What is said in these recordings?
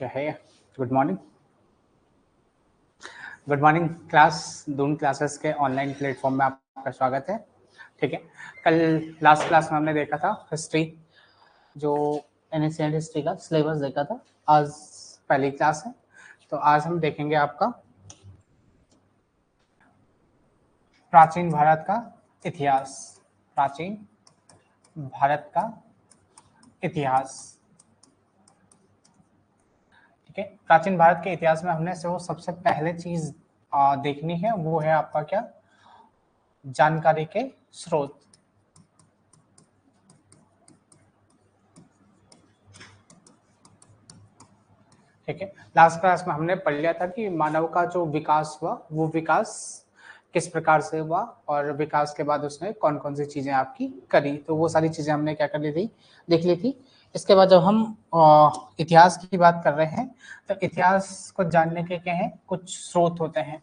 क्या है। Good morning. Good morning class. Doon classes के ऑनलाइन प्लेटफॉर्म में आपका स्वागत है। ठीक है, कल लास्ट क्लास में हमने देखा था हिस्ट्री, जो एंशिएंट हिस्ट्री का सिलेबस देखा था। आज पहली क्लास है, तो आज हम देखेंगे आपका प्राचीन भारत का इतिहास। प्राचीन भारत का इतिहास। ठीक है, प्राचीन भारत के इतिहास में हमने जो सबसे पहले चीज देखनी है वो है आपका क्या, जानकारी के स्रोत। ठीक है, लास्ट क्लास में हमने पढ़ लिया था कि मानव का जो विकास हुआ वो विकास किस प्रकार से हुआ और विकास के बाद उसने कौन कौन सी चीजें आपकी करी, तो वो सारी चीजें हमने क्या कर ली थी, देख ली थी। इसके बाद जब हम इतिहास की बात कर रहे हैं तो इतिहास को जानने के क्या है, कुछ स्रोत होते हैं।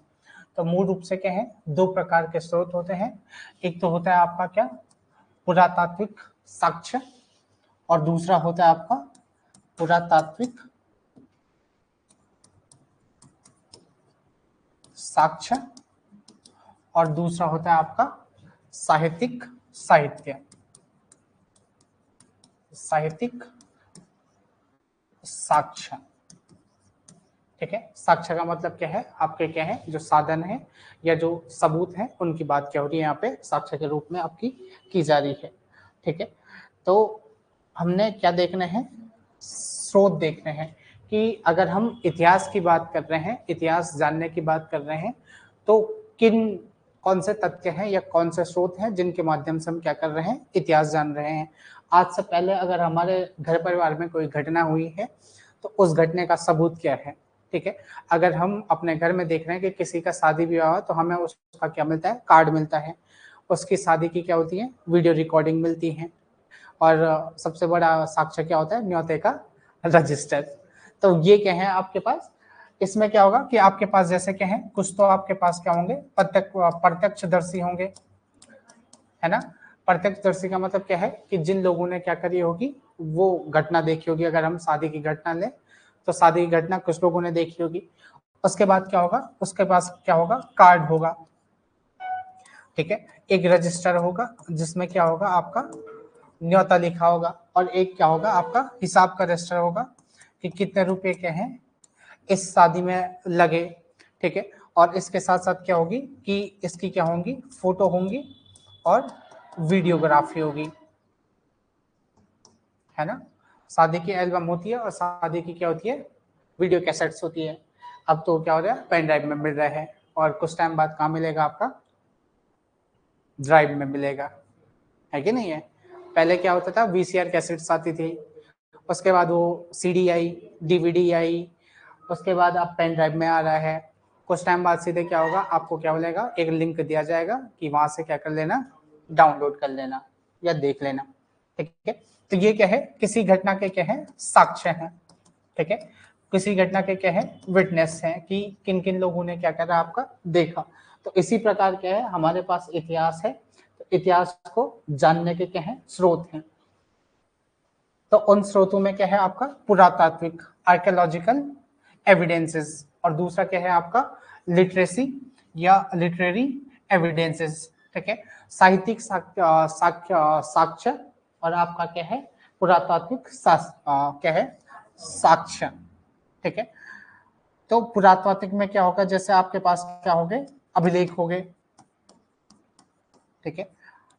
तो मूल रूप से क्या है, दो प्रकार के स्रोत होते हैं। एक तो होता है आपका क्या, पुरातात्विक साक्ष्य, और दूसरा होता है आपका पुरातात्विक साक्ष्य, और दूसरा होता है आपका साहित्यिक साहित्य। साहित्यिक साक्ष्य। ठीक है, साक्ष्य का मतलब क्या है, आपके क्या है जो साधन है या जो सबूत है उनकी बात क्या हो रही है यहाँ पे साक्ष्य के रूप में आपकी की जा रही है। ठीक है, तो हमने क्या देखना है, स्रोत देखने हैं कि अगर हम इतिहास की बात कर रहे हैं, इतिहास जानने की बात कर रहे हैं, तो कौन से तथ्य हैं या कौन से स्रोत हैं जिनके माध्यम से हम क्या कर रहे हैं, इतिहास जान रहे हैं। आज से पहले अगर हमारे घर परिवार में कोई घटना हुई है तो उस घटने का सबूत क्या है। ठीक है, अगर हम अपने घर में देख रहे हैं कि किसी का शादी विवाह हो तो हमें उसका क्या मिलता है, कार्ड मिलता है। उसकी शादी की क्या होती है, वीडियो रिकॉर्डिंग मिलती है। और सबसे बड़ा साक्ष्य क्या होता है, न्योते का रजिस्टर। तो ये क्या है आपके पास, इसमें क्या होगा कि आपके पास जैसे क्या है, कुछ तो आपके पास क्या होंगे, प्रत्यक्षदर्शी होंगे, है ना। प्रत्यक्षदर्शी का मतलब क्या है कि जिन लोगों ने क्या करी होगी, वो घटना देखी होगी। अगर हम शादी की घटना लें तो शादी की घटना कुछ लोगों ने देखी होगी। उसके बाद क्या होगा, उसके पास क्या होगा, कार्ड होगा। ठीक है, एक रजिस्टर होगा जिसमें क्या होगा, आपका न्योता लिखा होगा, और एक क्या होगा, आपका हिसाब का रजिस्टर होगा कि कितने रुपए के हैं इस शादी में लगे। ठीक है, और इसके साथ साथ क्या होगी कि इसकी क्या होंगी, फोटो होंगी और वीडियोग्राफी होगी, है ना। शादी की एल्बम होती है और शादी की क्या होती है, वीडियो कैसेट्स होती है। अब तो क्या हो रहा है, पेन ड्राइव में मिल रहा है, और कुछ टाइम बाद कहाँ मिलेगा, आपका ड्राइव में मिलेगा, है कि नहीं है। पहले क्या होता था, वीसीआर कैसेट्स आती थी, उसके बाद वो सीडी आई, डीवीडी आई, उसके बाद अब पेन ड्राइव में आ रहा है। कुछ टाइम बाद सीधे क्या होगा, आपको क्या मिलेगा, एक लिंक दिया जाएगा कि वहां से क्या कर लेना, डाउनलोड कर लेना या देख लेना। ठीक है, तो ये क्या है, किसी घटना के क्या है, साक्ष्य है। ठीक है, किसी घटना के क्या है, विटनेस है कि किन किन लोगों ने क्या करा, आपका देखा। तो इसी प्रकार क्या है, हमारे पास इतिहास है, तो इतिहास को जानने के क्या है, स्रोत हैं। तो उन स्रोतों में क्या है, आपका पुरातात्विक आर्कियोलॉजिकल एविडेंसेस, और दूसरा क्या है आपका लिटरेसी या लिटरेरी एविडेंसेस। ठीक है, साहित्यिक साक्ष्य, और आपका क्या है, पुरातात्विक क्या है, साक्ष्य। ठीक है, तो पुरातात्विक में क्या होगा, जैसे आपके पास क्या हो गए, अभिलेख हो गए। ठीक है,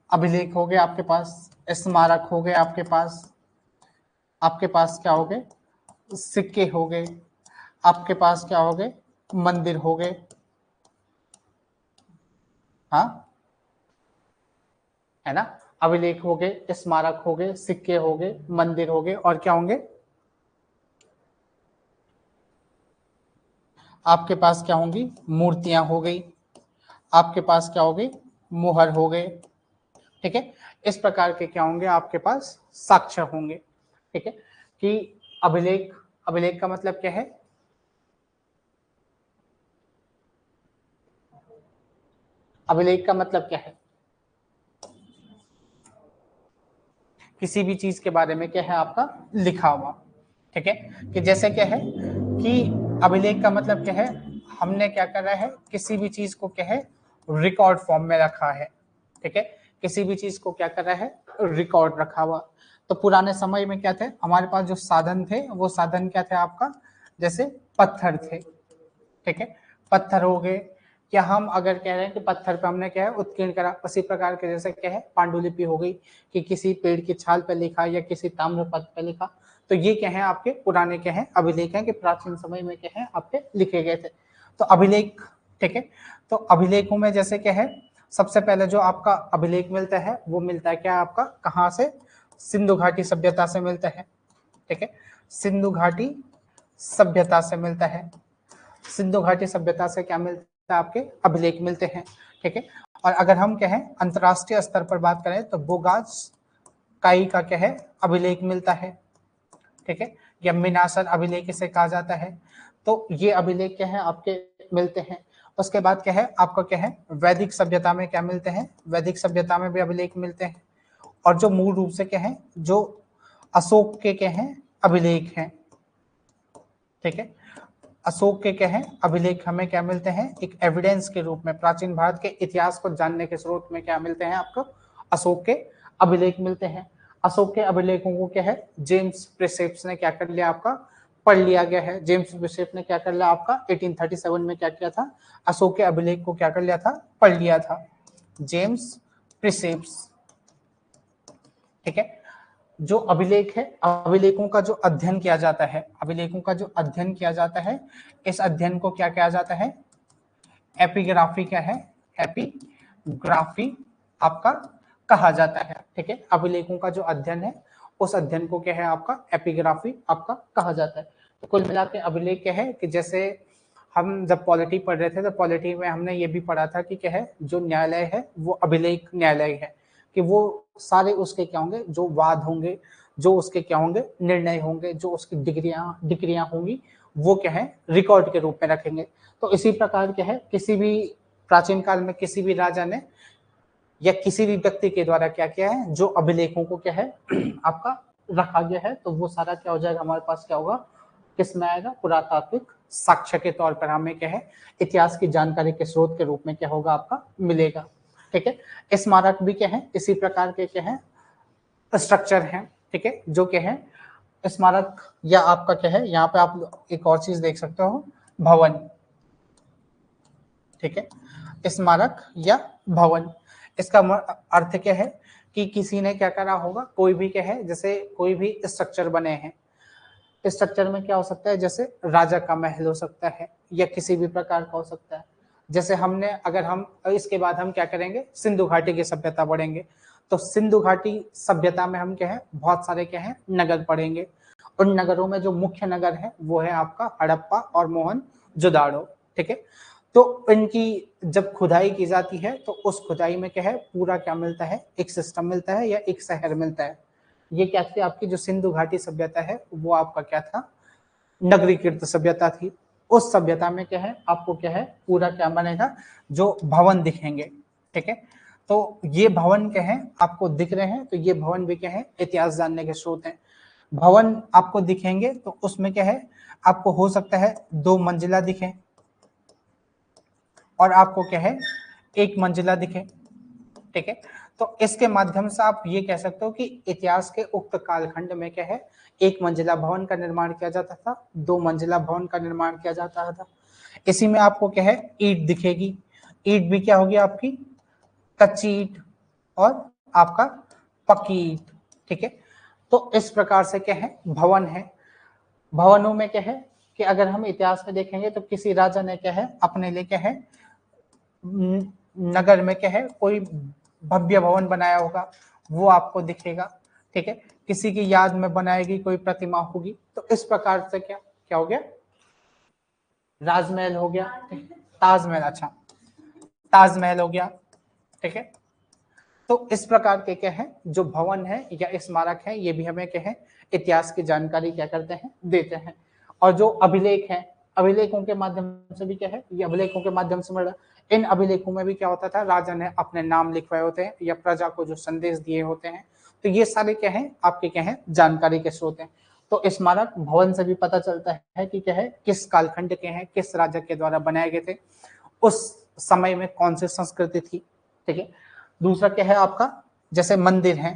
अभिलेख हो गए आपके पास, स्मारक हो गए आपके पास क्या हो गए, सिक्के हो गए, आपके पास क्या हो गए, मंदिर हो गए। हाँ, है ना, अभिलेख हो गए, स्मारक हो गए, सिक्के हो गए, मंदिर हो गए, और क्या होंगे, आपके पास क्या होंगी, मूर्तियां हो गई, आपके पास क्या हो गई, मुहर हो गए। ठीक है, इस प्रकार के क्या होंगे, आपके पास साक्ष्य होंगे। ठीक है, कि अभिलेख, अभिलेख का मतलब क्या है, अभिलेख का मतलब क्या है, किसी भी चीज के बारे में क्या है, आपका लिखा हुआ। ठीक है, कि जैसे क्या है कि अभिलेख का मतलब क्या है, हमने क्या करा है, किसी भी चीज को क्या है रिकॉर्ड फॉर्म में रखा है। ठीक है, किसी भी चीज को क्या करा है, रिकॉर्ड रखा हुआ। तो पुराने समय में क्या थे हमारे पास जो साधन थे, वो साधन क्या थे आपका, जैसे पत्थर थे। ठीक है, पत्थर हो गए, क्या हम अगर कह रहे हैं कि पत्थर पे हमने क्या है उत्कीर्ण करा, उसी प्रकार के जैसे क्या है पांडुलिपि हो गई कि किसी पेड़ की छाल पे लिखा या किसी ताम्रपत्र पे लिखा। तो ये क्या है आपके पुराने क्या है अभिलेख हैं कि प्राचीन समय में क्या है आपके लिखे गए थे। तो अभिलेख, ठीक है, तो अभिलेखों में जैसे क्या है, सबसे पहले जो आपका अभिलेख मिलता है वो मिलता है क्या आपका, कहाँ से, सिंधु घाटी सभ्यता से मिलता है। ठीक है, सिंधु घाटी सभ्यता से मिलता है। सिंधु घाटी सभ्यता से क्या मिलता है, आपके अभिलेख मिलते हैं। ठीक है, और अगर हम कहें अंतरराष्ट्रीय स्तर पर बात करें तो बोगास काई का क्या है अभिलेख मिलता है। ठीक है, या मिनासर अभिलेख इसे कहा जाता है। तो ये अभिलेख क्या है आपके मिलते हैं। उसके बाद क्या है आपका क्या है, वैदिक सभ्यता में क्या मिलते हैं, वैदिक सभ्यता में भी अभिलेख मिलते हैं। और जो मूल रूप से क्या है, जो अशोक के क्या है अभिलेख हैं। ठीक है, अशोक के क्या है अभिलेख हमें क्या मिलते हैं, एक एविडेंस के रूप में, प्राचीन भारत के इतिहास को जानने के स्रोत में क्या मिलते हैं आपको, अशोक के अभिलेख मिलते हैं। अशोक के अभिलेखों को क्या है जेम्स प्रिसेप्स ने क्या कर लिया आपका, पढ़ लिया गया है। जेम्स प्रिसेप्स ने क्या कर लिया आपका 1837 में क्या किया था, अशोक के अभिलेख को क्या कर लिया था, पढ़ लिया था, जेम्स प्रिसेप्स। ठीक है, जो अभिलेख है, अभिलेखों का जो अध्ययन किया जाता है, अभिलेखों का जो अध्ययन किया जाता है, इस अध्ययन को क्या किया जाता है, एपिग्राफी क्या है, एपिग्राफी आपका कहा जाता है। ठीक है, अभिलेखों का जो अध्ययन है उस अध्ययन को क्या है आपका एपिग्राफी आपका कहा जाता है। तो कुल मिला के अभिलेख क्या है कि जैसे हम जब पॉलिटी पढ़ रहे थे तो पॉलिटी में हमने ये भी पढ़ा था कि क्या है, जो न्यायालय है वो अभिलेख न्यायालय है, कि वो सारे उसके क्या होंगे, जो वाद होंगे, जो उसके क्या होंगे निर्णय होंगे, जो उसकी डिग्रियां होंगी, वो क्या है रिकॉर्ड के रूप में रखेंगे। तो इसी प्रकार क्या है, किसी भी प्राचीन काल में किसी भी राजा ने या किसी भी व्यक्ति के द्वारा क्या किया है, जो अभिलेखों को क्या है आपका रखा गया है, तो वो सारा क्या हो जाएगा हमारे पास क्या होगा, किसमें आएगा, पुरातात्विक साक्ष्य के तौर पर हमें क्या है इतिहास की जानकारी के स्रोत के रूप में क्या होगा आपका मिलेगा। ठीक है, स्मारक भी क्या है इसी प्रकार के क्या है स्ट्रक्चर है। ठीक है, जो क्या है स्मारक, या आपका क्या है, यहाँ पे आप एक और चीज देख सकते हो, भवन। ठीक है, स्मारक या भवन, इसका अर्थ क्या है कि किसी ने क्या करा होगा, कोई भी क्या है, जैसे कोई भी स्ट्रक्चर बने हैं, स्ट्रक्चर में क्या हो सकता है, जैसे राजा का महल हो सकता है या किसी भी प्रकार का हो सकता है। जैसे हमने अगर हम इसके बाद हम क्या करेंगे, सिंधु घाटी की सभ्यता पढ़ेंगे, तो सिंधु घाटी सभ्यता में हम क्या है बहुत सारे क्या है नगर पढ़ेंगे। उन नगरों में जो मुख्य नगर है वो है आपका हड़प्पा और मोहनजोदाड़ो। ठीक है, तो इनकी जब खुदाई की जाती है तो उस खुदाई में क्या है पूरा क्या मिलता है, एक सिस्टम मिलता है या एक शहर मिलता है। ये क्या थी आपकी जो सिंधु घाटी सभ्यता है वो आपका क्या था, नगरीकृत सभ्यता थी। उस सभ्यता में क्या है आपको क्या है पूरा क्या बनेगा, जो भवन दिखेंगे। ठीक है, तो ये भवन क्या है आपको दिख रहे हैं, तो ये भवन भी क्या है इतिहास जानने के स्रोत हैं। भवन आपको दिखेंगे तो उसमें क्या है, आपको हो सकता है 2 मंजिला दिखे और आपको क्या है 1 मंजिला दिखे। ठीक है, तो इसके माध्यम से आप ये कह सकते हो कि इतिहास के उक्त कालखंड में क्या है 1 मंजिला भवन का निर्माण किया जाता था, 2 मंजिला भवन का निर्माण किया जाता था। इसी में आपको क्या है ईंट दिखेगी, ईंट भी क्या होगी आपकी कच्ची ईंट और आपका पक्की ईंट। ठीक है, तो इस प्रकार से क्या है भवन है। भवनों में क्या है कि अगर हम इतिहास में देखेंगे तो किसी राजा ने क्या है अपने लिए क्या है नगर में क्या है कोई भव्य भवन बनाया होगा, वो आपको दिखेगा। ठीक है, किसी की याद में बनाएगी कोई प्रतिमा होगी। तो इस प्रकार से क्या क्या हो गया, राजमहल हो गया, ताजमहल, अच्छा ताजमहल हो गया। ठीक है, तो इस प्रकार के क्या है जो भवन है या स्मारक है, ये भी हमें क्या है इतिहास की जानकारी क्या करते हैं देते हैं। और जो अभिलेख है, अभिलेखों के माध्यम से भी क्या है, ये अभिलेखों के माध्यम से मिला। इन अभिलेखों में भी क्या होता था, राजा ने अपने नाम लिखवाए होते हैं या प्रजा को जो संदेश दिए होते हैं। तो ये सारे क्या है आपके क्या है जानकारी के स्रोत हैं। तो स्मारक भवन से भी पता चलता है कि क्या है, किस कालखंड के हैं, किस राजा के द्वारा बनाए गए थे, उस समय में कौन सी संस्कृति थी। ठीक है। दूसरा क्या है आपका, जैसे मंदिर है,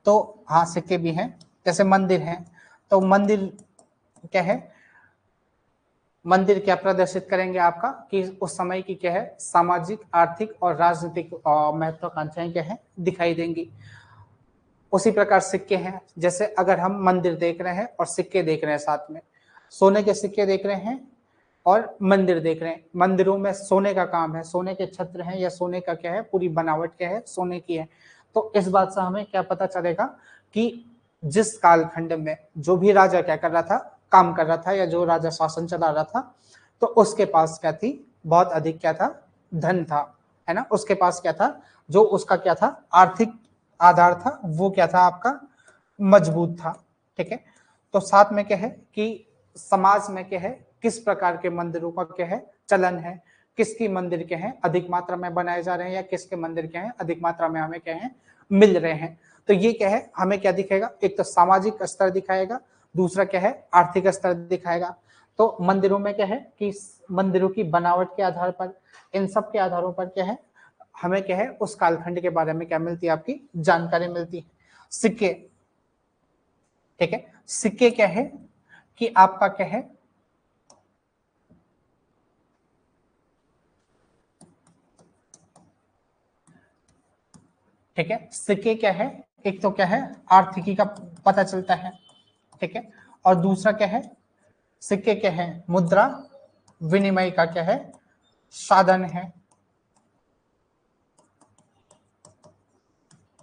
तो हाँ सिक्के भी हैं, जैसे मंदिर है तो मंदिर क्या है, मंदिर क्या प्रदर्शित करेंगे आपका कि उस समय की क्या है सामाजिक, आर्थिक और राजनीतिक महत्वाकांक्षाएं क्या है दिखाई देंगी। उसी प्रकार सिक्के हैं, जैसे अगर हम मंदिर देख रहे हैं और सिक्के देख रहे हैं साथ में, सोने के सिक्के देख रहे हैं और मंदिर देख रहे हैं, मंदिरों में सोने का काम है, सोने के छत्र हैं या सोने का क्या है, पूरी बनावट क्या है सोने की है। तो इस बात से हमें क्या पता चलेगा कि जिस कालखंड में जो भी राजा क्या कर रहा था, काम कर रहा था, या जो राजा शासन चला रहा था, तो उसके पास क्या थी, बहुत अधिक क्या था, धन था, है ना। उसके पास क्या था, जो उसका क्या था आर्थिक आधार था, वो क्या था आपका मजबूत था। ठीक है। तो साथ में क्या है कि समाज में क्या है, किस प्रकार के मंदिरों का क्या है चलन है, किसकी मंदिर क्या है अधिक मात्रा में बनाए जा रहे हैं, या किसके मंदिर क्या है अधिक मात्रा में हमें क्या है मिल रहे हैं। तो ये क्या है हमें क्या दिखाएगा, एक तो सामाजिक स्तर दिखाएगा, दूसरा क्या है आर्थिक स्तर दिखाएगा। तो मंदिरों में क्या है कि मंदिरों की बनावट के आधार पर, इन सब के आधारों पर क्या है हमें क्या है उस कालखंड के बारे में क्या मिलती है, आपकी जानकारी मिलती है। सिक्के, ठीक है, सिक्के क्या है कि आपका क्या है, ठीक है, सिक्के क्या है, एक तो क्या है आर्थिकी का पता चलता है। ठीक है। और दूसरा क्या है, सिक्के क्या है, मुद्रा विनिमय का क्या है साधन है।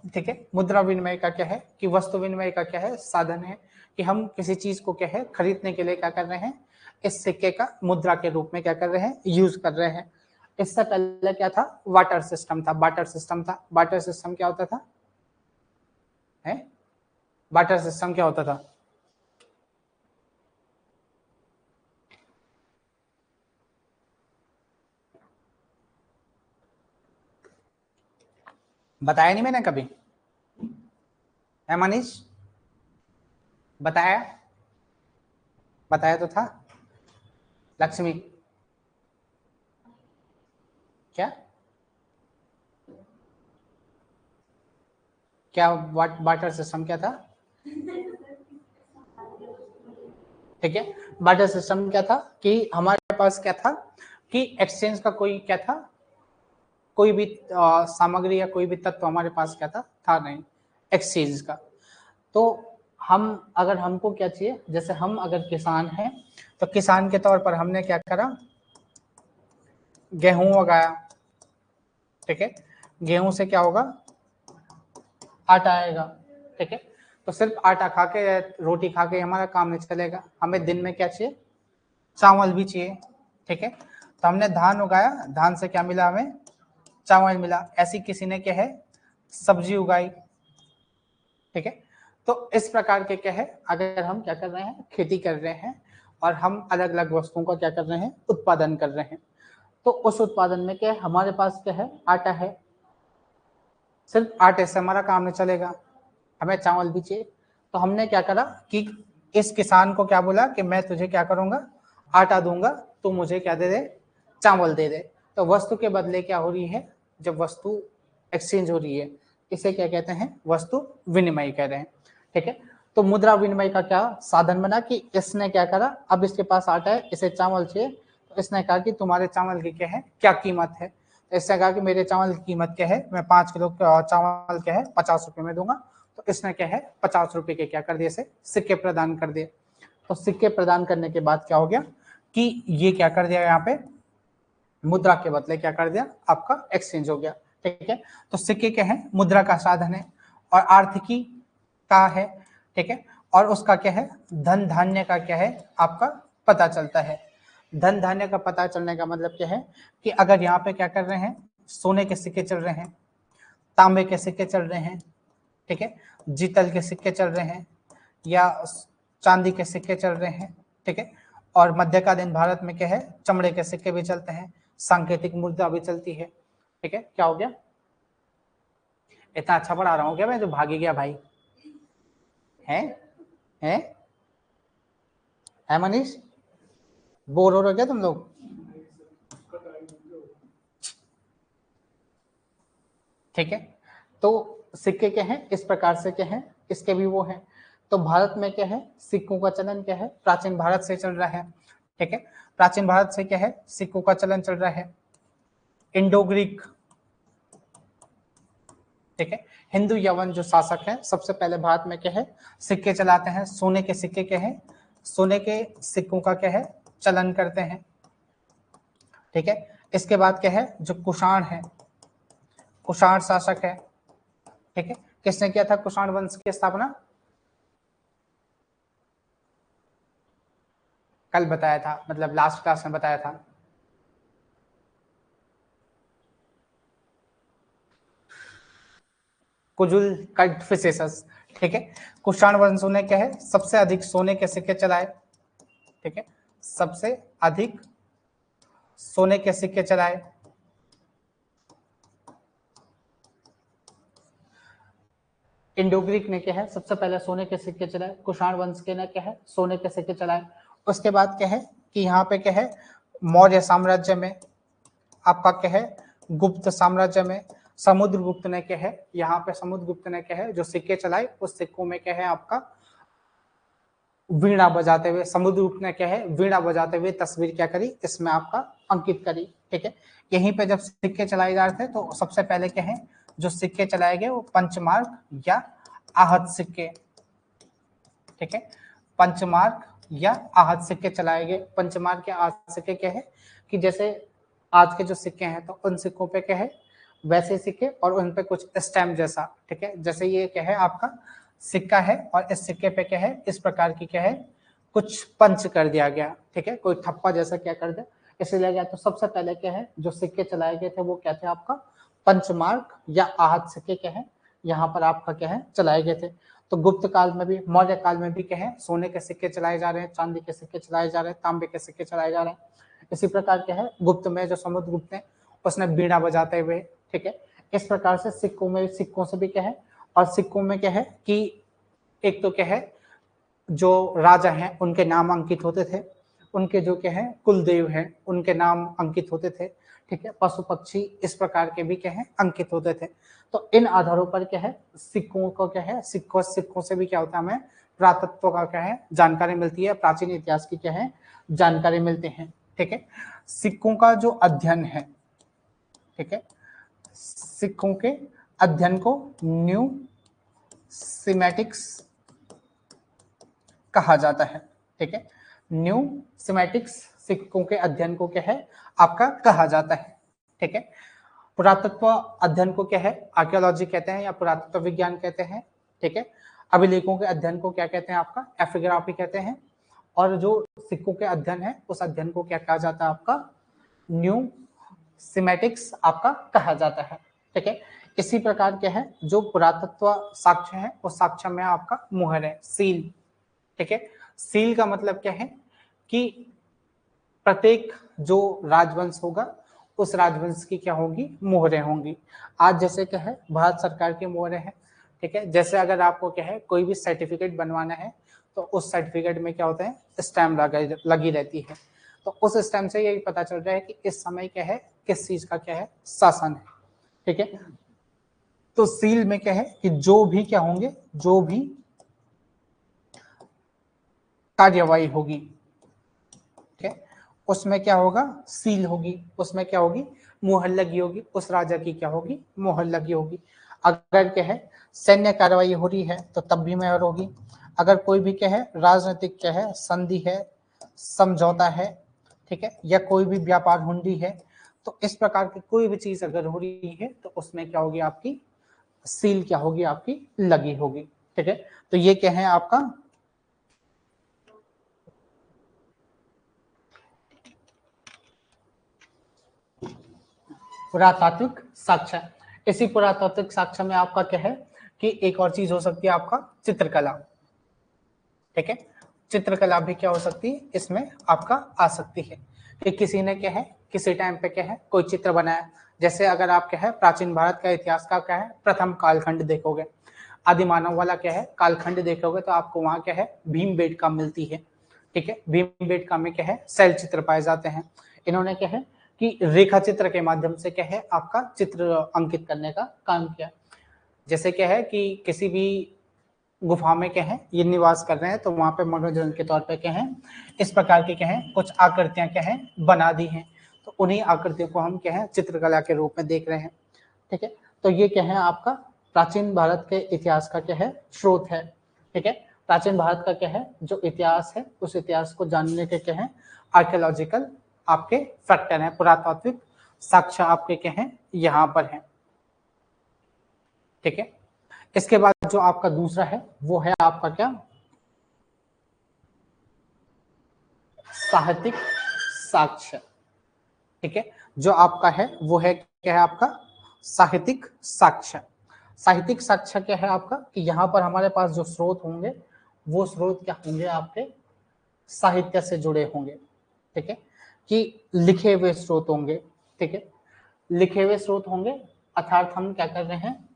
ठीक है। मुद्रा विनिमय का क्या है कि वस्तु विनिमय का क्या है साधन है, कि हम किसी चीज को क्या है खरीदने के लिए क्या कर रहे हैं, इस सिक्के का मुद्रा के रूप में क्या कर रहे हैं, यूज कर रहे हैं। इससे पहले क्या था, वाटर सिस्टम था, बाटर सिस्टम था। बाटर सिस्टम क्या होता था, है बाटर सिस्टम क्या होता था, बताया नहीं मैंने कभी, है मनीष, बताया, बताया तो था। लक्ष्मी, क्या क्या बाटर सिस्टम क्या था, ठीक है। बाटर सिस्टम क्या था कि हमारे पास क्या था कि एक्सचेंज का कोई क्या था, कोई भी सामग्री या कोई भी तत्व हमारे पास क्या था नहीं एक्सचेंज का। तो हम अगर हमको क्या चाहिए, जैसे हम अगर किसान हैं तो किसान के तौर पर हमने क्या करा, गेहूं उगाया। ठीक है। गेहूं से क्या होगा, आटा आएगा। ठीक है। तो सिर्फ आटा खा के, रोटी खा के हमारा काम नहीं चलेगा, हमें दिन में क्या चाहिए, चावल भी चाहिए। ठीक है। तो हमने धान उगाया, धान से क्या मिला हमें, चावल मिला। ऐसी किसी ने क्या है सब्जी उगाई। ठीक है। तो इस प्रकार के क्या है, अगर हम क्या कर रहे हैं, खेती कर रहे हैं और हम अलग अलग वस्तुओं का क्या कर रहे हैं, उत्पादन कर रहे हैं, तो उस उत्पादन में क्या है, हमारे पास क्या है, आटा है। सिर्फ आटे से हमारा काम नहीं चलेगा, हमें चावल भी चाहिए। तो हमने क्या करा कि इस किसान को क्या बोला कि मैं तुझे क्या करूंगा, आटा दूंगा, तू मुझे क्या दे दे, चावल दे दे। तो वस्तु के बदले क्या हो रही है, जब वस्तु एक्सचेंज हो रही है, इसे क्या कहते हैं, वस्तु विनिमय कह रहे हैं। ठीक है। तो मुद्रा विनिमय का क्या साधन बना कि इसने क्या करा, अब इसके पास आटा है, इसे चावल चाहिए, तो इसने कहा कि तुम्हारे चावल की क्या है, क्या कीमत है। तो इसने कहा कि मेरे चावल की कीमत क्या है, मैं 5 किलो चावल क्या है 50 रुपए में दूंगा। तो इसने क्या है 50 रुपए के क्या कर दिए, इसे सिक्के प्रदान कर दिए। तो सिक्के प्रदान करने के बाद क्या हो गया कि ये क्या कर दिया, यहाँ पे मुद्रा के बदले क्या कर दिया, आपका एक्सचेंज हो गया। ठीक है। तो सिक्के क्या है, मुद्रा का साधन है और आर्थिकी का है। ठीक है। और उसका क्या है, धन धान्य का क्या है आपका पता चलता है। धन धान्य का पता चलने का मतलब क्या है कि अगर यहाँ पे क्या कर रहे हैं, सोने के सिक्के चल रहे हैं, तांबे के सिक्के चल रहे हैं, ठीक है, जीतल के सिक्के चल रहे हैं, या चांदी के सिक्के चल रहे हैं। ठीक है। और मध्यकालीन भारत में क्या है, चमड़े के सिक्के भी चलते हैं, सांकेतिक मुद्रा भी चलती है। ठीक है। क्या हो गया, इतना अच्छा पढ़ा रहा हूँ क्या मैं, जो भागी गया भाई, है है मनीष, बोर हो रहे हो क्या तुम लोग? ठीक है, तो सिक्के क्या हैं, इस प्रकार से क्या है, इसके भी वो हैं। तो भारत में क्या है, सिक्कों का चलन क्या है, प्राचीन भारत से चल रहा है। ठीक है, प्राचीन भारत से क्या है, सिक्कों का चलन चल रहा है। इंडो ग्रीक, ठीक है, हिंदू यवन जो शासक है सबसे पहले भारत में क्या है, सिक्के चलाते हैं, सोने के सिक्के क्या है, सोने के सिक्कों का क्या है, चलन करते हैं। ठीक है, इसके बाद क्या है, जो कुषाण है, कुषाण शासक है। ठीक है, किसने किया था कुषाण वंश की स्थापना? कल बताया था, मतलब लास्ट क्लास में बताया था। कुजुल कडफिसेसस। ठीक है, कुषाण वंशों ने क्या है, सबसे अधिक सोने के सिक्के चलाए। ठीक है, सबसे अधिक सोने के सिक्के चलाए। इंडो ग्रीक ने क्या है, सबसे पहले सोने के सिक्के चलाए। कुषाण वंश के ने क्या है, सोने के सिक्के चलाए। उसके बाद क्या है कि यहाँ पे क्या है, मौर्य साम्राज्य में आपका क्या है, गुप्त साम्राज्य में समुद्रगुप्त ने क्या है, यहाँ पे समुद्रगुप्त ने क्या है, जो सिक्के चलाए उस सिक्कों में क्या है आपका वीणा बजाते हुए, समुद्रगुप्त ने क्या है, वीणा बजाते हुए तस्वीर क्या करी, इसमें आपका अंकित करी। ठीक है, यहीं पे जब सिक्के चलाए जा रहे थे तो सबसे पहले क्या है, जो सिक्के चलाए गए वो पंचमार्क या आहत सिक्के। ठीक है, पंचमार्क या आहत सिक्के चलाए गए। पंचमार्क या आहत सिक्के क्या है कि जैसे आज के जो सिक्के हैं तो उन सिक्कों पे क्या है, वैसे सिक्के और उन पे कुछ स्टैम्प जैसा। ठीक है, जैसे ये क्या है आपका सिक्का है और इस सिक्के पे क्या है, इस प्रकार की क्या है, कुछ पंच कर दिया गया। ठीक है, कोई ठप्पा जैसा क्या कर दिया, इसलिए गया। तो सबसे पहले क्या है, जो सिक्के चलाए गए थे वो क्या थे आपका पंचमार्क या आहत सिक्के क्या है, यहाँ पर आपका क्या है चलाए गए थे। तो गुप्त काल में भी, मौर्य काल में भी क्या है, सोने के सिक्के चलाए जा रहे हैं, चांदी के सिक्के चलाए जा रहे हैं, तांबे के सिक्के चलाए जा रहे हैं। इसी प्रकार क्या है, गुप्त में जो समुद्रगुप्त है उसने बीड़ा बजाते हुए। ठीक है, इस प्रकार से सिक्कों में, सिक्कों से भी क्या है, और सिक्कों में क्या है कि एक तो क्या है, जो राजा हैं उनके नाम अंकित होते थे, उनके जो क्या है कुलदेव हैं उनके नाम अंकित होते थे। ठीक है, पशु पक्षी इस प्रकार के भी क्या है अंकित होते थे। तो इन आधारों पर क्या है, सिक्कों को क्या है, सिक्कों सिक्कों से भी क्या होता है, हमें पुरातत्व का क्या है जानकारी मिलती है, प्राचीन इतिहास की क्या है जानकारी मिलती है। ठीक है, सिक्कों का जो अध्ययन है, ठीक है, सिक्कों के अध्ययन को न्यू सिमेटिक्स कहा जाता है। ठीक है, न्यू सिमेटिक्स सिक्कों के अध्ययन को क्या है आपका कहा जाता है। ठीक है, पुरातत्व अध्ययन को क्या है आर्कियोलॉजी कहते हैं या पुरातत्व विज्ञान कहते हैं। ठीक है, अभिलेखों के अध्ययन को क्या कहते हैं आपका एपिग्राफी कहते हैं। और जो सिक्कों के अध्ययन है उस अध्ययन को क्या कहा जाता है आपका न्यू सिमेटिक्स आपका कहा जाता है। ठीक है, इसी प्रकार क्या है, जो पुरातत्व साक्ष्य है उस साक्ष्य में आपका मुहर है, सील। ठीक है, सील का मतलब क्या है कि प्रत्येक जो राजवंश होगा उस राजवंश की क्या होगी मोहरें होंगी। आज जैसे क्या है भारत सरकार की मोहरें हैं। ठीक है, जैसे अगर आपको क्या है कोई भी सर्टिफिकेट बनवाना है तो उस सर्टिफिकेट में क्या होता है स्टैम्प लगी रहती है। तो उस स्टैम्प से यही पता चल रहा है कि इस समय क्या है किस चीज का क्या है शासन है। ठीक है, तो सील में क्या है कि जो भी क्या होंगे, जो भी कार्यवाही होगी, ठीक है, उसमें क्या होगा सील होगी, उसमें क्या होगी मुहर लगी होगी, उस राजा की क्या होगी मुहर लगी होगी। अगर क्या है सैन्य कार्रवाई हो रही है तो तब भी मुहर होगी। अगर कोई भी क्या है राजनीतिक क्या है संधि है, समझौता है, ठीक है, या कोई भी व्यापार हुंडी है, तो इस प्रकार की कोई भी चीज अगर हो रही है तो उसमें क्या होगी आपकी सील क्या होगी आपकी लगी होगी। ठीक है, तो ये क्या है आपका पुरातात्विक साक्ष्य। इसी पुरातात्विक साक्ष्य में आपका क्या है कि एक और चीज हो सकती है आपका चित्रकला। ठीक है, चित्रकला भी क्या हो सकती है इसमें आपका आ सकती है कि किसी ने क्या है किसी टाइम पे क्या है कोई चित्र बनाया। जैसे अगर आप क्या है प्राचीन भारत का इतिहास का क्या है प्रथम कालखंड देखोगे, आदिमानव वाला क्या है कालखंड देखोगे तो आपको वहां क्या है भीमबेटका मिलती है। ठीक है। भीमबेटका में क्या है, शैल चित्र पाए जाते हैं। इन्होंने क्या है कि रेखा चित्र के माध्यम से क्या है आपका चित्र अंकित करने का काम किया। जैसे क्या है कि किसी भी गुफा में क्या है ये निवास कर रहे हैं, तो वहां पे मनोरंजन के तौर पे क्या है इस प्रकार के क्या है कुछ आकृतियां क्या है बना दी हैं, तो उन्हीं आकृतियों को हम क्या है चित्रकला के रूप में देख रहे हैं। ठीक है, तो ये क्या है आपका प्राचीन भारत के इतिहास का क्या है स्रोत है। ठीक है, प्राचीन भारत का क्या है जो इतिहास है, उस इतिहास को जानने के क्या है आर्कियोलॉजिकल आपके फैक्टर हैं, पुरातात्विक साक्ष्य आपके क्या है यहाँ पर है। ठीक है, इसके बाद जो आपका दूसरा है वो है आपका क्या, साहित्यिक साक्ष्य। ठीक है, जो आपका है वो है क्या है आपका साहित्यिक साक्ष्य। साहित्यिक साक्ष्य क्या है आपका कि यहाँ पर हमारे पास जो स्रोत होंगे वो स्रोत क्या होंगे आपके साहित्य से जुड़े होंगे। ठीक है, कि लिखे हुए स्रोत होंगे। ठीक है, लिखे हुए स्रोत होंगे अर्थात हम क्या कर रहे हैं,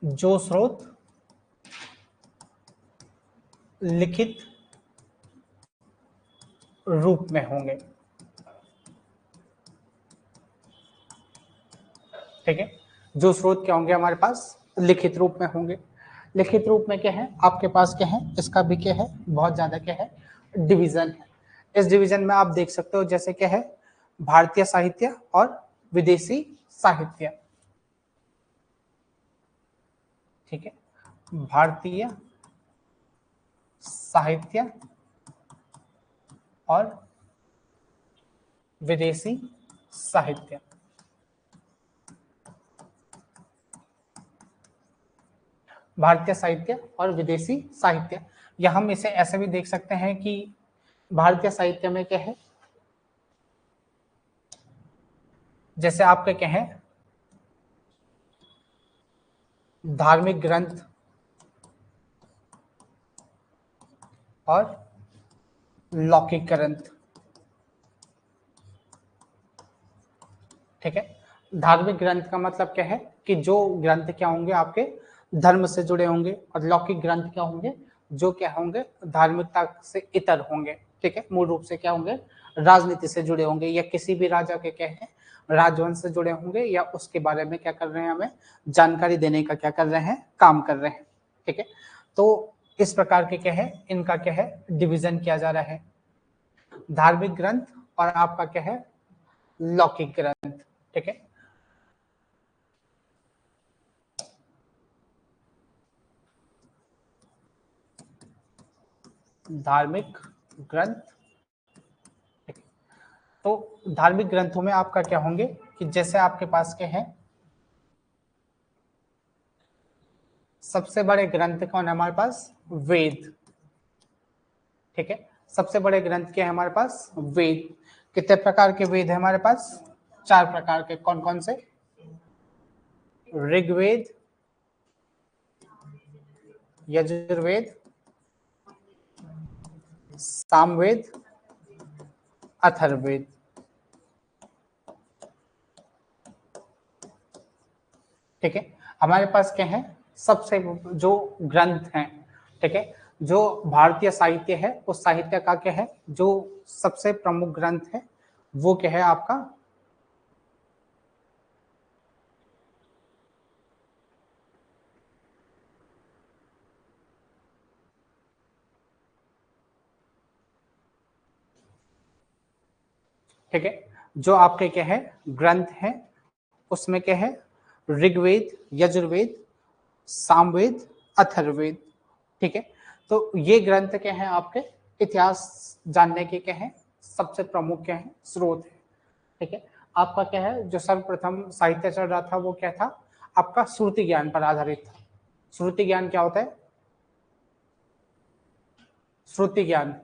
जो स्रोत लिखित रूप में होंगे। ठीक है, जो स्रोत क्या होंगे हमारे पास लिखित रूप में होंगे। लिखित रूप में क्या है आपके पास क्या है, इसका भी क्या है बहुत ज्यादा क्या है डिवीजन है। इस डिवीजन में आप देख सकते हो जैसे क्या है भारतीय साहित्य और विदेशी साहित्य। ठीक है, भारतीय साहित्य और विदेशी साहित्य। भारतीय साहित्य और विदेशी साहित्य, या हम इसे ऐसे भी देख सकते हैं कि भारतीय साहित्य में क्या है, जैसे आपके क्या है धार्मिक ग्रंथ और लौकिक ग्रंथ। ठीक है, धार्मिक ग्रंथ का मतलब क्या है कि जो ग्रंथ क्या होंगे आपके धर्म से जुड़े होंगे, और लौकिक ग्रंथ क्या होंगे जो क्या होंगे धार्मिकता से इतर होंगे। ठीक है, मूल रूप से क्या होंगे राजनीति से जुड़े होंगे, या किसी भी राजा के क्या है राजवंश से जुड़े होंगे, या उसके बारे में क्या कर रहे हैं हमें जानकारी देने का क्या कर रहे हैं काम कर रहे हैं। ठीक है, तो इस प्रकार के क्या है इनका क्या है डिवीजन किया जा रहा है, धार्मिक ग्रंथ और आपका क्या है लौकिक ग्रंथ। ठीक है, धार्मिक ग्रंथ। तो धार्मिक ग्रंथों में आपका क्या होंगे कि जैसे आपके पास के हैं सबसे बड़े ग्रंथ कौन है हमारे पास वेद। ठीक है, सबसे बड़े ग्रंथ क्या है हमारे पास वेद। कितने प्रकार के वेद है हमारे पास, 4 प्रकार के। कौन कौन से, ऋग्वेद, यजुर्वेद, सामवेद, अथर्ववेद। ठीक है, हमारे पास क्या है सबसे जो ग्रंथ हैं। ठीक है, जो भारतीय साहित्य है उस साहित्य का क्या है जो सबसे प्रमुख ग्रंथ है वो क्या है आपका ठीक है, जो आपके क्या है ग्रंथ है उसमें क्या है ऋग्वेद, यजुर्वेद, सामवेद, अथर्ववेद। ठीक है, तो ये ग्रंथ क्या है आपके इतिहास जानने के क्या है सबसे प्रमुख क्या है स्रोत है। ठीक है, आपका क्या है जो सर्वप्रथम साहित्य चल रहा था वो क्या था आपका श्रुति ज्ञान पर आधारित था। श्रुति ज्ञान क्या होता है, श्रुति ज्ञान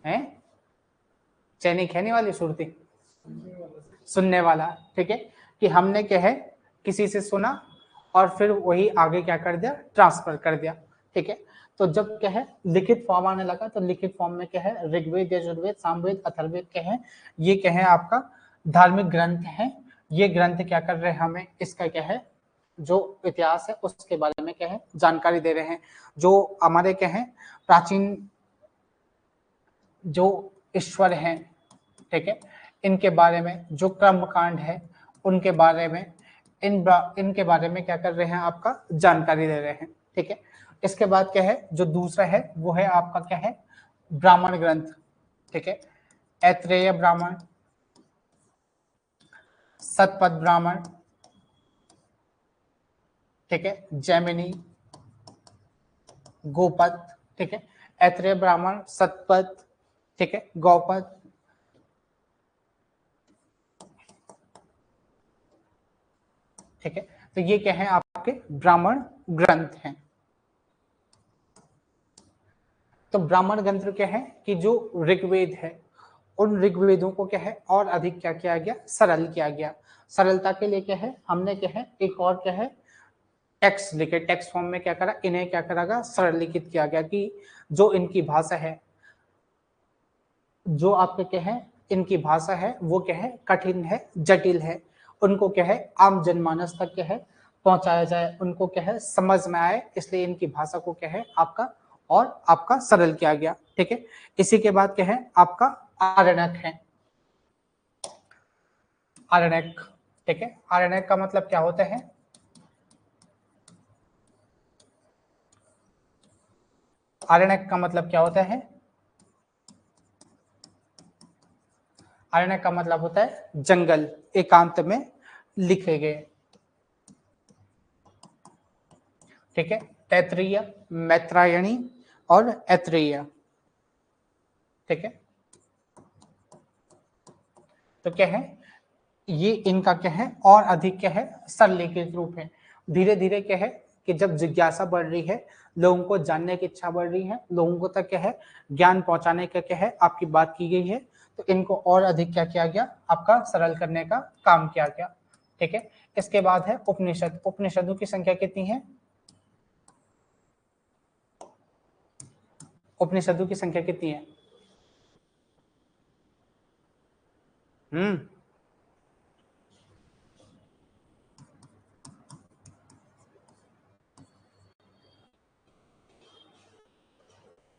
है चैनी खेने वाली श्रुति, सुनने वाला। ठीक है, कि हमने क्या है किसी से सुना और फिर वही आगे क्या कर दिया ट्रांसफर कर दिया। ठीक है, तो जब क्या है लिखित फॉर्म आने लगा तो लिखित फॉर्म में क्या है ऋग्वेद, यजुर्वेद, सामवेद, अथर्ववेद क्या है ये क्या है आपका धार्मिक ग्रंथ है। ये ग्रंथ क्या कर रहे हैं हमें इसका क्या है जो इतिहास है उसके बारे में क्या है जानकारी दे रहे हैं। जो हमारे क्या है प्राचीन जो ईश्वर हैं, ठीक है, इनके बारे में, जो कर्मकांड है उनके बारे में, इनके बारे में क्या कर रहे हैं आपका जानकारी दे रहे हैं, ठीक है। इसके बाद क्या है जो दूसरा है वो है आपका क्या है ब्राह्मण ग्रंथ, ठीक है। ऐत्रेय ब्राह्मण, सतपथ ब्राह्मण, ठीक है, जैमिनी, गोपद, ठीक है। ऐत्रेय ब्राह्मण, सतपथ, ठीक है, गौपद, ठीक है। तो ये क्या है आपके ब्राह्मण ग्रंथ हैं। तो ब्राह्मण ग्रंथ क्या है कि जो ऋग्वेद है उन ऋग्वेदों को क्या है और अधिक क्या किया गया सरल किया गया। सरलता के लिए क्या है हमने क्या है एक और क्या है टेक्स्ट लिखे, टेक्स्ट फॉर्म में क्या करा इन्हें क्या करागा सरलीकृत किया गया कि जो इनकी भाषा है, जो आपके क्या है इनकी भाषा है वो क्या है कठिन है, जटिल है, उनको क्या है आम जनमानस तक क्या है पहुंचाया जाए, उनको क्या है समझ में आए, इसलिए इनकी भाषा को क्या है आपका और आपका सरल किया गया, ठीक है। इसी के बाद क्या है आपका आरण्यक है। आरण्यक, ठीक है, आरण्यक का मतलब क्या होता है? आरण्यक का मतलब क्या होता है? आरण्यक का मतलब होता है जंगल, एकांत में लिखे गए, ठीक है। तैत्रीय, मैत्रायणी और ऐत्रेय, ठीक है। तो क्या है ये इनका क्या है और अधिक क्या है सरलीकृत रूप है। धीरे धीरे क्या है कि जब जिज्ञासा बढ़ रही है, लोगों को जानने की इच्छा बढ़ रही है, लोगों को तक क्या है ज्ञान पहुंचाने का क्या है आपकी बात की गई है, तो इनको और अधिक क्या किया गया आपका सरल करने का काम किया गया, ठीक है। इसके बाद है उपनिषद। उपनिषदों की संख्या कितनी है? उपनिषदों की संख्या कितनी है? हम्म,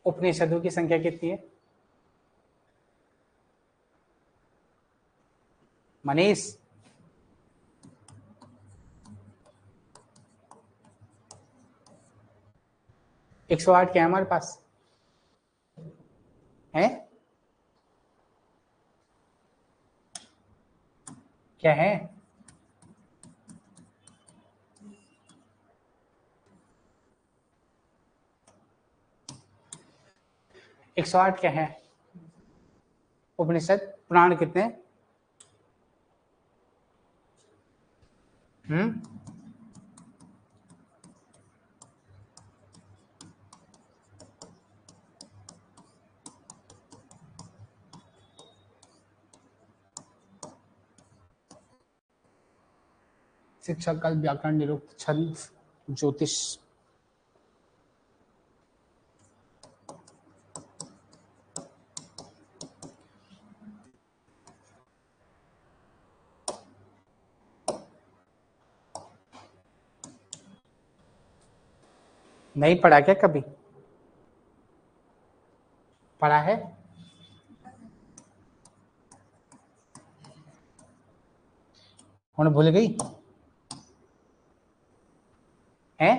उपनिषदों की संख्या कितनी है मनीष? 108 क्या है हमारे पास है? क्या है? 108 क्या है? उपनिषद पुराण कितने? हम्म, शिक्षा, कल्प, व्याकरण, निरुक्त, छंद, ज्योतिष। नहीं पढ़ा क्या कभी? पढ़ा है? उन्हें भूल गई है?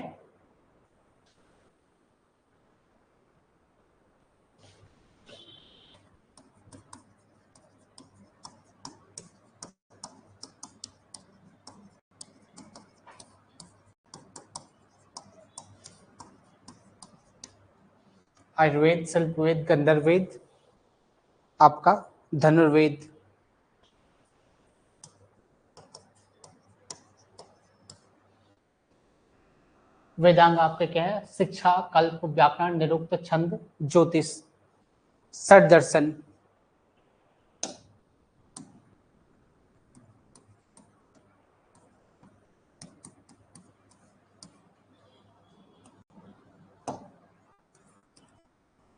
आयुर्वेद, शिल्पवेद, गंधर्ववेद, आपका धनुर्वेद। वेदांग आपके क्या है? शिक्षा, कल्प, व्याकरण, निरुक्त, छंद, ज्योतिष, षट दर्शन।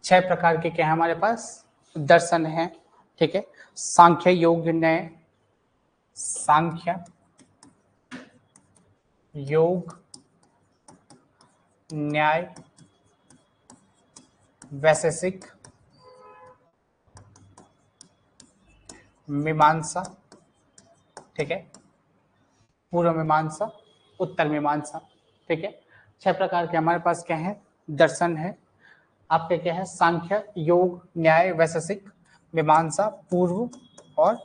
छह प्रकार के क्या है हमारे पास दर्शन है, ठीक है। सांख्य, योग, न्याय, सांख्य, योग, न्याय, वैशेषिक, मीमांसा, ठीक है, पूर्व मीमांसा, उत्तर मीमांसा, ठीक है। 6 प्रकार के हमारे पास क्या है, दर्शन है आपके, क्या है, सांख्य, योग, न्याय, वैशेषिक, मीमांसा, पूर्व और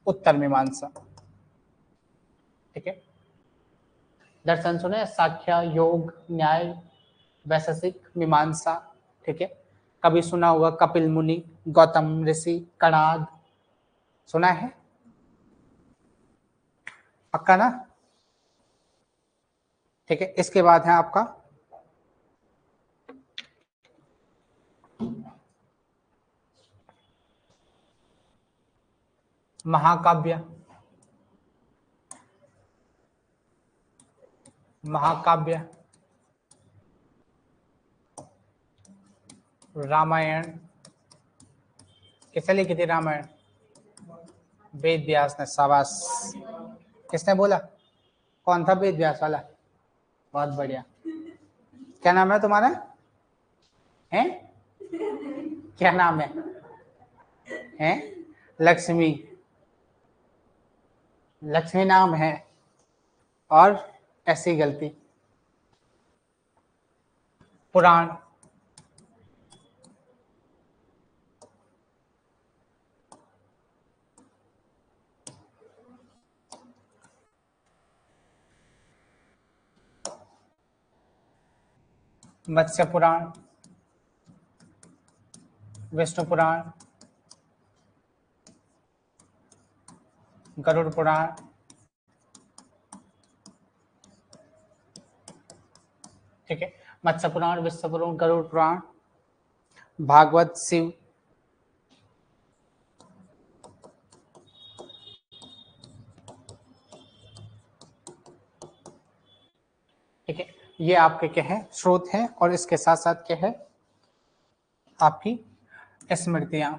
उत्तर मीमांसा, ठीक है। दर्शन सुने, सांख्य, योग, न्याय, वैशेषिक, मीमांसा, ठीक है। कभी सुना होगा कपिल मुनि, गौतम ऋषि, कणाद, सुना है, पक्का ना, ठीक है। इसके बाद है आपका महाकाव्य, महाकाव्य, रामायण, किसने लिखी थी रामायण, वेद व्यास ने, शाबाश। किसने बोला, कौन था वेद व्यास वाला, बहुत बढ़िया। क्या नाम है तुम्हारा, हैं, क्या नाम है, हैं, लक्ष्मी, लक्ष्मी नाम है, और ऐसी गलती, पुराण, मत्स्य पुराण, विष्णु पुराण, गरुड़ पुराण, ठीक है। मत्स्य पुराण, विष्णु पुराण, गरुड़ पुराण, भागवत, शिव, ठीक है। ये आपके क्या है, स्रोत हैं, और इसके साथ साथ क्या है आपकी स्मृतियां,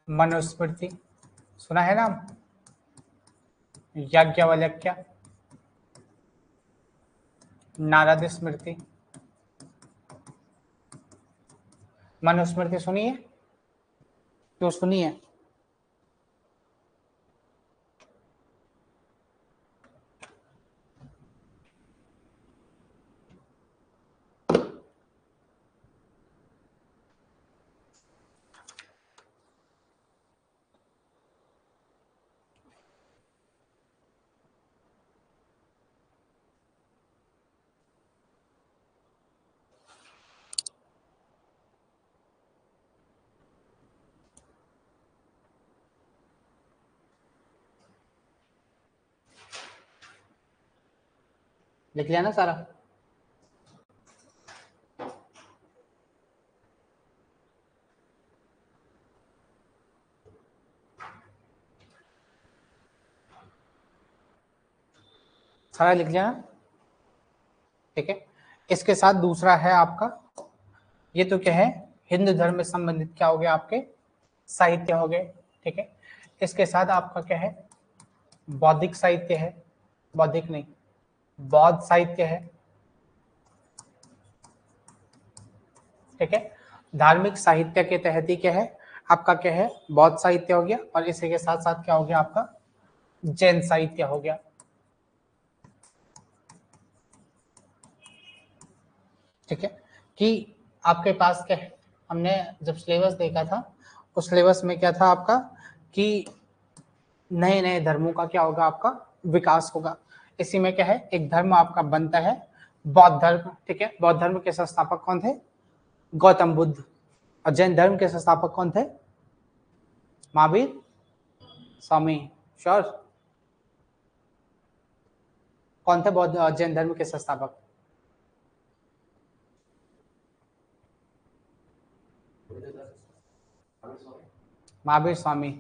मनुस्मृति, सुना है नाम, याज्ञवल्क्य, नारद स्मृति, मनुस्मृति सुनिए, क्यों सुनिए, लिख लिया ना सारा, सारा लिख लिया ना, ठीक है। इसके साथ दूसरा है आपका, ये तो क्या है, हिंदू धर्म में संबंधित क्या हो गया आपके, साहित्य हो गए, ठीक है। इसके साथ आपका क्या है, बौद्धिक साहित्य है, बौद्धिक नहीं, बौद्ध साहित्य है, ठीक है। धार्मिक साहित्य के तहत ही क्या है आपका, क्या है, बौद्ध साहित्य हो गया, और इसी के साथ साथ क्या हो गया आपका, जैन साहित्य हो गया, ठीक है। कि आपके पास क्या है, हमने जब सिलेबस देखा था, उस सिलेबस में क्या था आपका, कि नए नए धर्मों का क्या होगा आपका, विकास होगा। इसी में क्या है, एक धर्म आपका बनता है बौद्ध धर्म, ठीक है। बौद्ध धर्म के संस्थापक कौन थे, गौतम बुद्ध, और जैन धर्म के संस्थापक कौन थे, महावीर स्वामी, श्योर, कौन थे बौद्ध जैन धर्म के संस्थापक, महावीर स्वामी,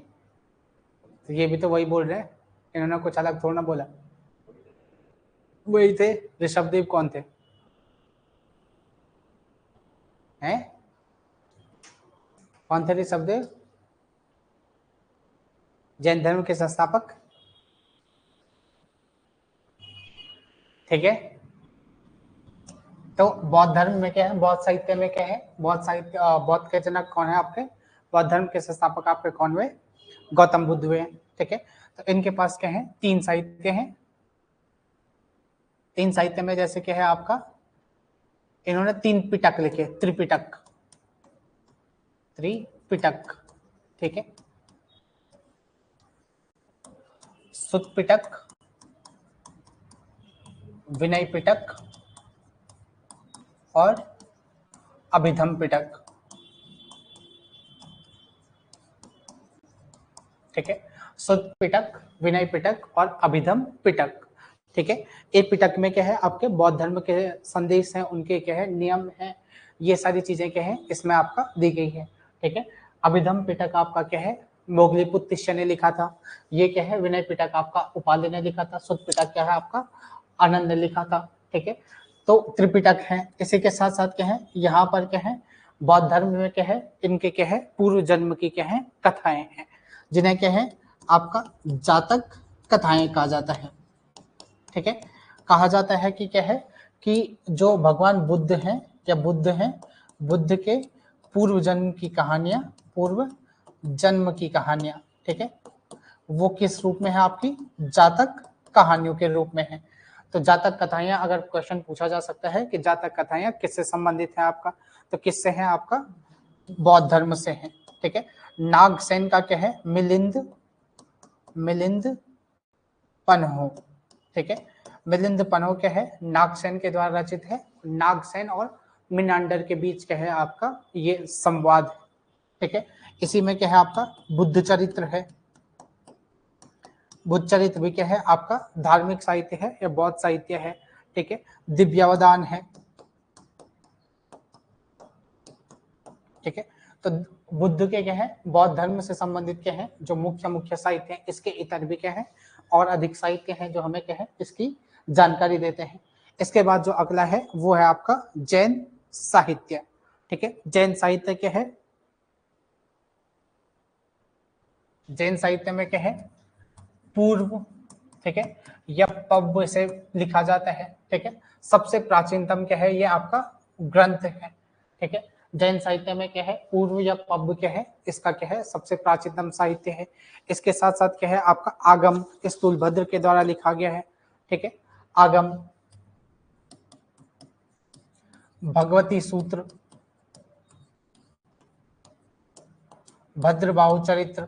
तो ये भी तो वही बोल रहे हैं, इन्होंने कुछ अलग थोड़ा ना बोला, वही थे। ऋषभदेव कौन थे, हैं, कौन थे ऋषभदेव, जैन धर्म के संस्थापक, ठीक है। तो बौद्ध धर्म में क्या है, बौद्ध साहित्य में क्या है, बौद्ध साहित्य बौद्ध के जनक कौन है आपके, बौद्ध धर्म के संस्थापक आपके कौन हुए, गौतम बुद्ध हुए, ठीक है। तो इनके पास क्या है, 3 साहित्य हैं। 3 साहित्य में जैसे क्या है आपका, इन्होंने 3 पिटक लिखे, त्रिपिटक, त्रिपिटक, ठीक है। सुत्त पिटक, विनय पिटक और अभिधम पिटक, ठीक है। सुत्त पिटक, विनय पिटक और अभिधम पिटक, ठीक है। एक पिटक में क्या है आपके बौद्ध धर्म के संदेश हैं, उनके क्या है नियम है, ये सारी चीजें क्या है इसमें आपका दी गई है, ठीक है। अभिधम पिटक आपका क्या है मोगलीपुत्र तिष्य ने लिखा था। ये क्या है विनय पिटक आपका उपालि ने लिखा था। सुत्त पिटक क्या है आपका आनंद ने लिखा था, ठीक है। तो त्रिपिटक है। इसी के साथ साथ क्या है यहाँ पर क्या है बौद्ध धर्म में क्या है इनके क्या है पूर्व जन्म की क्या है कथाएं हैं, जिन्हें क्या है आपका जातक कथाएं कहा जाता है, ठीक है। कहा जाता है कि क्या है कि जो भगवान बुद्ध हैं या बुद्ध हैं, बुद्ध के पूर्व जन्म की कहानियां, पूर्व जन्म की कहानियां, ठीक है, वो किस रूप में है आपकी जातक कहानियों के रूप में है। तो जातक कथाएं अगर क्वेश्चन पूछा जा सकता है कि जातक कथाएं किससे संबंधित है आपका, तो किससे है आपका बौद्ध धर्म से है, ठीक है। नागसेन का क्या है मिलिंद, मिलिंद पन्हो, ठीक है। मिलिंद पन्हो क्या है नागसेन के द्वारा रचित है। नागसेन और मिनांडर के बीच क्या है आपका ये संवाद, ठीक है। इसी में क्या है आपका बुद्ध चरित्र है। बुद्ध चरित्र भी क्या है आपका धार्मिक साहित्य है या बौद्ध साहित्य है, ठीक है। दिव्यावदान है, ठीक है। तो बुद्ध के क्या है बौद्ध धर्म से संबंधित क्या है जो मुख्य मुख्य साहित्य है, इसके इतर भी क्या है और अधिक साहित्य है जो हमें क्या है इसकी जानकारी देते हैं। इसके बाद जो अगला है वो है आपका जैन साहित्य, ठीक है। जैन साहित्य क्या है, जैन साहित्य में क्या है पूर्व, ठीक है, या पव्य से लिखा जाता है, ठीक है। सबसे प्राचीनतम क्या है ये आपका ग्रंथ है, ठीक है। जैन साहित्य में क्या है पूर्व या पव्य क्या है इसका क्या है सबसे प्राचीनतम साहित्य है। इसके साथ साथ क्या है आपका आगम स्थूलभद्र के द्वारा लिखा गया है, ठीक है। आगम, भगवती सूत्र, भद्रबाहु चरित्र,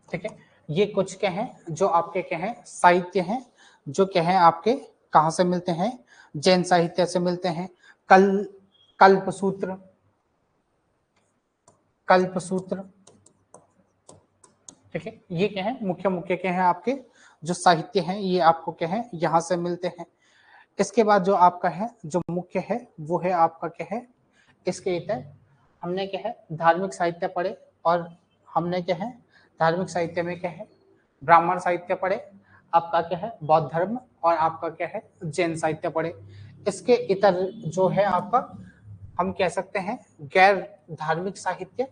ठीक है। ये कुछ क्या है जो आपके क्या है साहित्य हैं जो क्या है आपके कहाँ से मिलते हैं जैन साहित्य से मिलते हैं। कल कल्प सूत्र, कल्प सूत्र, ठीक है। ये क्या है मुख्य मुख्य क्या है आपके जो साहित्य हैं ये आपको क्या है यहाँ से मिलते हैं। इसके बाद जो आपका है जो मुख्य है वो है आपका क्या है इसके इतर हमने क्या है धार्मिक साहित्य पढ़े और हमने क्या है धार्मिक साहित्य में क्या है ब्राह्मण साहित्य पढ़े, आपका क्या है बौद्ध धर्म और आपका क्या है जैन साहित्य पढ़े। इसके इतर जो है आपका हम कह सकते हैं गैर धार्मिक साहित्य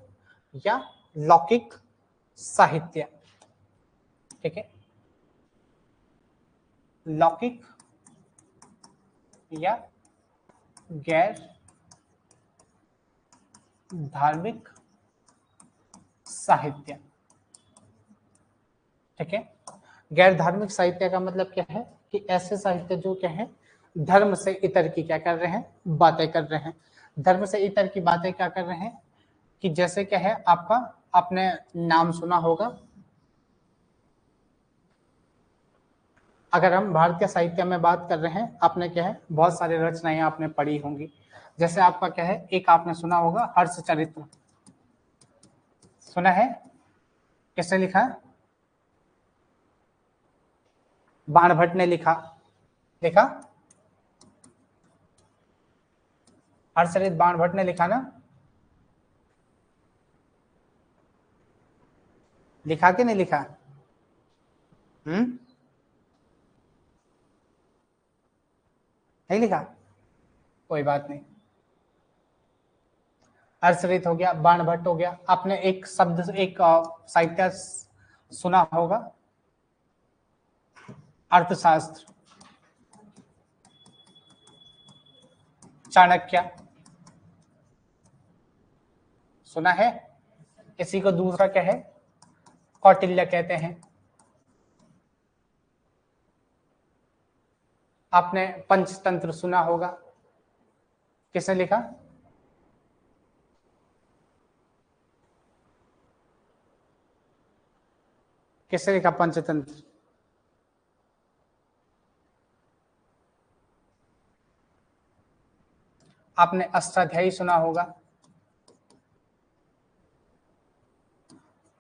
या लौकिक साहित्य, ठीक है। लौकिक या गैर धार्मिक साहित्य, ठीक है। गैर धार्मिक साहित्य का मतलब क्या है कि ऐसे साहित्य जो क्या है धर्म से इतर की क्या कर रहे हैं बातें कर रहे हैं। धर्म से इतर की बातें क्या कर रहे हैं कि जैसे क्या है आपका आपने नाम सुना होगा, अगर हम भारतीय साहित्य में बात कर रहे हैं आपने क्या है बहुत सारी रचनाएं आपने पढ़ी होंगी। जैसे आपका क्या है एक आपने सुना होगा हर्ष चरित्र, सुना है, किसने लिखा, बाणभट्ट ने लिखा, लिखा हर्षचरित बाणभट्ट ने लिखा ना, लिखा कि नहीं लिखा, नहीं लिखा, कोई बात नहीं। हर्षरित हो गया, बाणभट्ट हो गया। आपने एक शब्द, एक साहित्य सुना होगा, अर्थशास्त्र, चाणक्य, सुना है। इसी को दूसरा क्या है, कौटिल्य कहते हैं। आपने पंचतंत्र सुना होगा, किसने लिखा? किसने लिखा पंचतंत्र? आपने अष्टाध्यायी सुना होगा,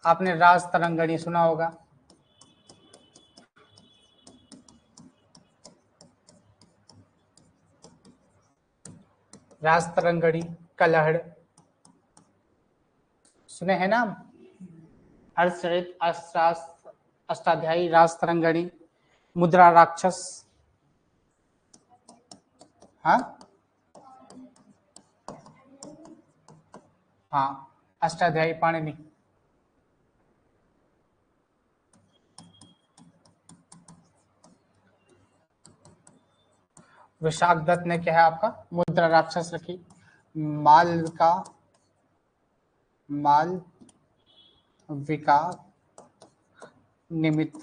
आपने राज तरंगणी सुना होगा, राज तरंगणी, कलहड़, सुने हैं ना? हर्षरित, अष्टाध्यायी, राज तरंगणी, मुद्रा राक्षस। हाँ हाँ, अष्टाध्यायी पाणिनि। विशाख दत्त ने क्या है आपका, मुद्रा राक्षस रखी। मालविका, मालविका निमित्त,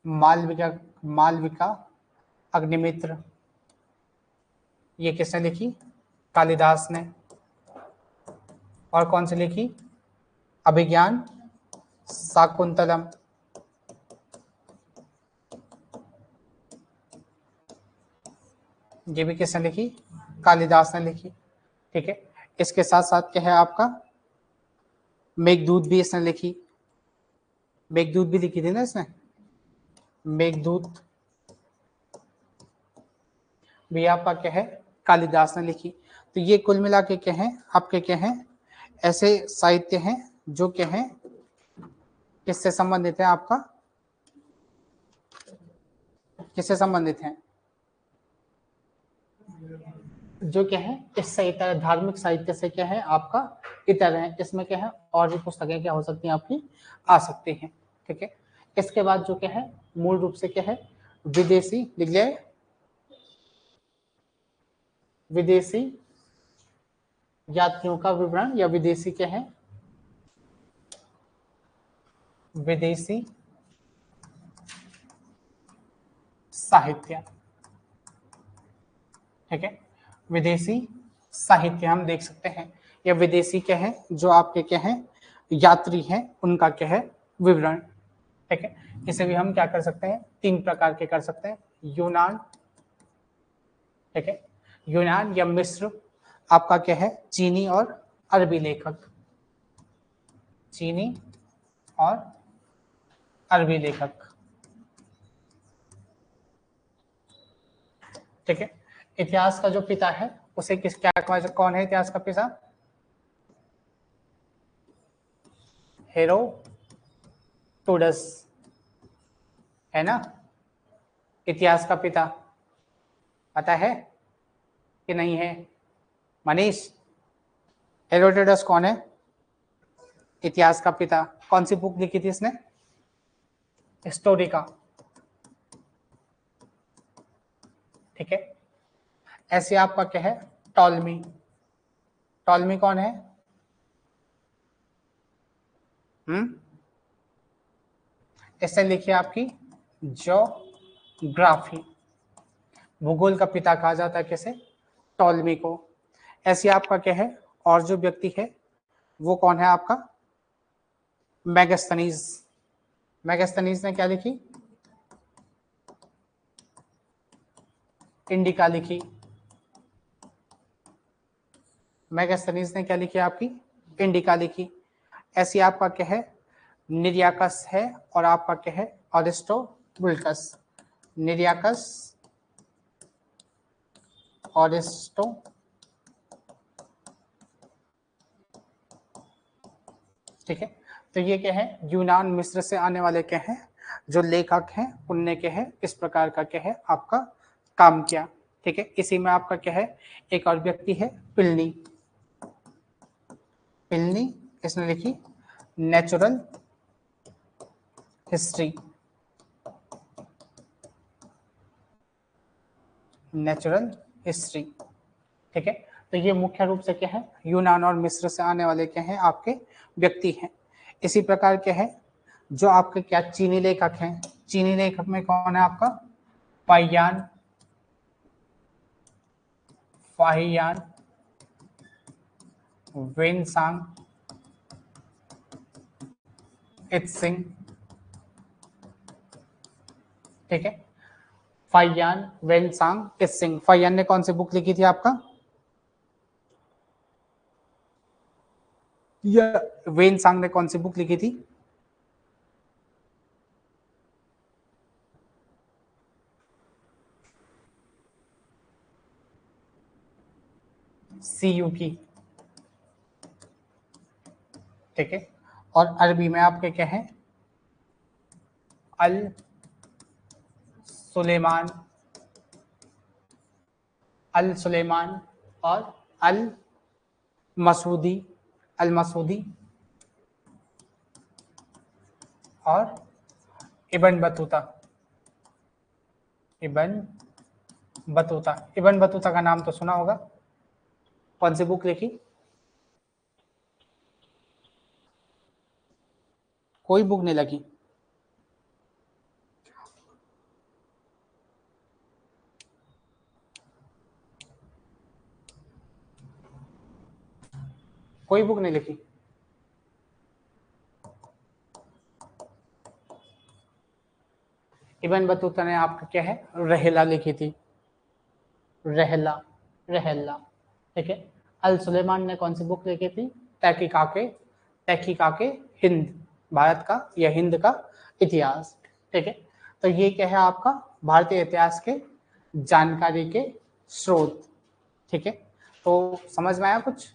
मालविका अग्निमित्र, ये किसने लिखी? कालिदास ने। और कौन सी लिखी? अभिज्ञान शाकुंतलम, ये भी किसने लिखी? कालिदास ने लिखी। ठीक है, इसके साथ साथ क्या है आपका, मेघदूत भी इसने लिखी। मेघदूत भी लिखी थी ना इसने, मेघदूत भी आपका क्या है, कालिदास ने लिखी। तो ये कुल मिला के क्या है आपके, क्या है, ऐसे साहित्य हैं जो क्या है, किससे संबंधित है आपका, किससे संबंधित है, जो क्या है इससे इतर, धार्मिक साहित्य से क्या है आपका इतर है। इसमें क्या है और भी पुस्तकें क्या हो सकती हैं आपकी, आ सकती हैं। ठीक है, इसके बाद जो क्या है मूल रूप से क्या है, विदेशी, लिख लिया, विदेशी यात्रियों का विवरण, या विदेशी क्या है, विदेशी साहित्य। ठीक है, विदेशी साहित्य हम देख सकते हैं, या विदेशी क्या है, जो आपके क्या है यात्री हैं उनका क्या है विवरण। ठीक है, इसे भी हम क्या कर सकते हैं, तीन प्रकार के कर सकते हैं। यूनान, ठीक है, यूनान या मिस्र, आपका क्या है चीनी और अरबी लेखक, चीनी और अरबी लेखक। ठीक है, इतिहास का जो पिता है उसे किस, क्या कौन है इतिहास का पिता? हेरोडोटस, है ना इतिहास का पिता, पता है कि नहीं है मनीष? हेरोडोटस कौन है इतिहास का पिता? कौन सी बुक लिखी थी इसने? हिस्टोरिका। ठीक है, ऐसे आपका क्या है टॉलमी, टॉलमी कौन है? इससे लिखिए आपकी ज्योग्राफी, भूगोल का पिता कहा जाता है किसे? टॉलमी को। ऐसे आपका क्या है और जो व्यक्ति है वो कौन है आपका? मेगास्थनीज। मेगास्थनीज ने क्या लिखी? इंडिका लिखी। मेगास्थनीज ने क्या लिखी आपकी? इंडिका लिखी। ऐसी आपका क्या है निरियाकस है, और आपका क्या है अरिस्टोबुल्कस। निरियाकस, अरिस्टो, ठीक है। तो ये क्या है यूनान मिस्र से आने वाले क्या है जो लेखक हैं, उनने क्या है इस प्रकार का क्या है आपका काम किया। ठीक है। इसी में आपका क्या है, एक और व्यक्ति है प्लिनी। प्लिनी इसने लिखी नेचुरल हिस्ट्री, नेचुरल हिस्ट्री। ठीक है, तो ये मुख्य रूप से क्या है, यूनान और मिस्र से आने वाले क्या हैं, आपके व्यक्ति हैं। इसी प्रकार क्या है, जो आपके क्या चीनी लेखक हैं, चीनी लेखक में कौन है आपका, फाहियान, फाहियान, वेनसांग, इत्सिंग। ठीक है, फाहियान, वेनसांग, इत्सिंग। फाहियान ने कौन सी बुक लिखी थी आपका, या वेनसांग ने कौन सी बुक लिखी थी, CU की। ठीक है, और अरबी में आपके क्या है, अल सुलेमान, अल सुलेमान और अल मसूदी, अल मसूदी और Ibn Battuta, Ibn Battuta. Ibn Battuta का नाम तो सुना होगा, कौन सी बुक लिखी, कोई बुक नहीं लगी, कोई बुक नहीं लिखी। इबन बतूता ने आपका क्या है, रहला लिखी थी, रहला, रहला। ठीक है, अल सुलेमान ने कौन सी बुक लिखी थी, तहकीकाके, तहकीकाके हिंद, भारत का या हिंद का इतिहास। ठीक है, तो ये क्या है आपका भारतीय इतिहास के जानकारी के स्रोत। ठीक है, तो समझ में आया, कुछ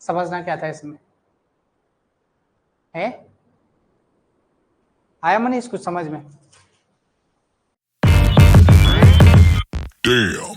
समझना क्या था इसमें है, आया मनीष कुछ समझ में? Damn.